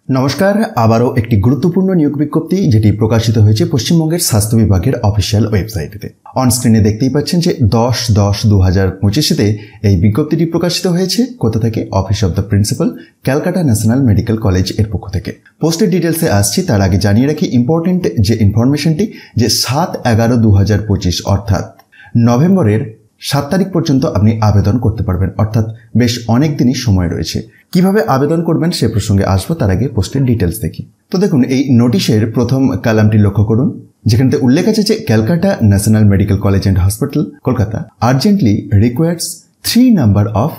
নমস্কার, আবারও একটি গুরুত্বপূর্ণ নিয়োগ বিজ্ঞপ্তি যেটি প্রকাশিত হয়েছে পশ্চিমবঙ্গের স্বাস্থ্য বিভাগের অফিসিয়াল ওয়েবসাইটে। অন স্ক্রিনে দেখতেই পাচ্ছেন যে 10/10/2025-তে এই বিজ্ঞপ্তিটি প্রকাশিত হয়েছে। কোথা থেকে? Office of the principal, Calcutta national medical college এর পক্ষ থেকে। পোস্টের ডিটেলসে আসছি, তার আগে জানিয়ে রাখি ইম্পর্টেন্ট যে ইনফরমেশনটি, যে 7/11/2025 অর্থাৎ নভেম্বরের 7 তারিখ পর্যন্ত আপনি আবেদন করতে পারবেন, অর্থাৎ বেশ অনেক দিনই সময় রয়েছে। কিভাবে আবেদন করবেন সে প্রসঙ্গে আসবো, তার আগে পোস্টের ডিটেলস দেখি। তো দেখুন, এই নোটিশের প্রথম কলামটি লক্ষ্য করুন, যেখানে উল্লেখ আছে যে Calcutta national medical college and hospital Kolkata urgently requires 3 number of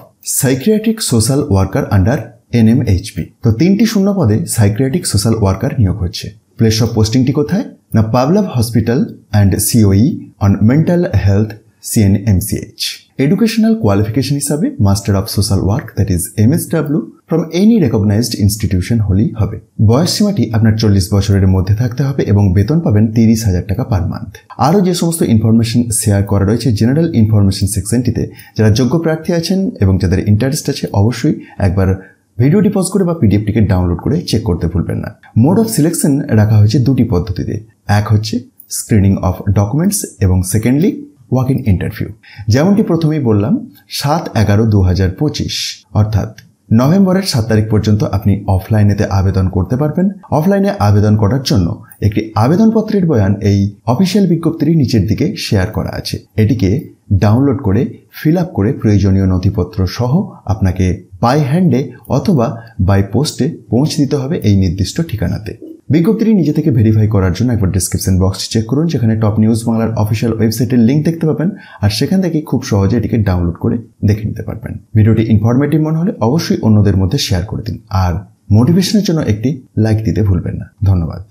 psychiatric social worker under NMHP। তো 3টি শূন্য পদে সাইকিয়াট্রিক সোশ্যাল ওয়ার্কার নিয়োগ হচ্ছে। প্লেস অফ পোস্টিংটি কোথায়? না, Pavlov hospital and COE on mental health CNMCH। Educational qualification হিসাবে master of social work, that is MSW from any recognised institution হলেই হবে। বয়স সীমাটি আপনার 40 বছরের মধ্যে থাকতে হবে এবং বেতন পাবেন 30,000 টাকা পার মান্থ। আরও যে সমস্ত ইনফরমেশন শেয়ার করা রয়েছে জেনারেল ইনফরমেশন সেকশনটিতে, যারা যোগ্য প্রার্থী আছেন এবং যাদের ইন্টারেস্ট আছে অবশ্যই একবার ভিডিওটি পজ করে বা পিডিএফটিকে ডাউনলোড করে চেক করতে ভুলবেন না। মোড অফ সিলেকশন রাখা হয়েছে দুটি পদ্ধতিতে। এক হচ্ছে স্ক্রিনিং অফ ডকুমেন্টস এবং সেকেন্ডলি ওয়াক ইন ইন্টারভিউ। যেমনটি প্রথমেই বললাম, 7/11/2025 অর্থাৎ নভেম্বরের 7 তারিখ পর্যন্ত আপনি অফলাইনেতে আবেদন করতে পারবেন। অফলাইনে আবেদন করার জন্য একটি আবেদনপত্রের বয়ান এই অফিসিয়াল বিজ্ঞপ্তির নিচের দিকে শেয়ার করা আছে। এটিকে ডাউনলোড করে ফিল আপ করে প্রয়োজনীয় নথিপত্র সহ আপনাকে বাই হ্যান্ডে অথবা বাই পোস্টে পৌঁছে দিতে হবে এই নির্দিষ্ট ঠিকানাতে। বিজ্ঞপ্তিটি নিজে থেকে ভেরিফাই করার জন্য একবার ডেসক্রিপশন বক্স চেক করুন, যেখানে টপ নিউজ বাংলার অফিসিয়াল ওয়েবসাইটের লিঙ্ক দেখতে পাবেন, আর সেখান থেকে খুব সহজে এটিকে ডাউনলোড করে দেখে নিতে পারবেন। ভিডিওটি ইনফরমেটিভ মনে হলে অবশ্যই অন্যদের মধ্যে শেয়ার করে দিন, আর মোটিভেশনের জন্য একটি লাইক দিতে ভুলবেন না। ধন্যবাদ।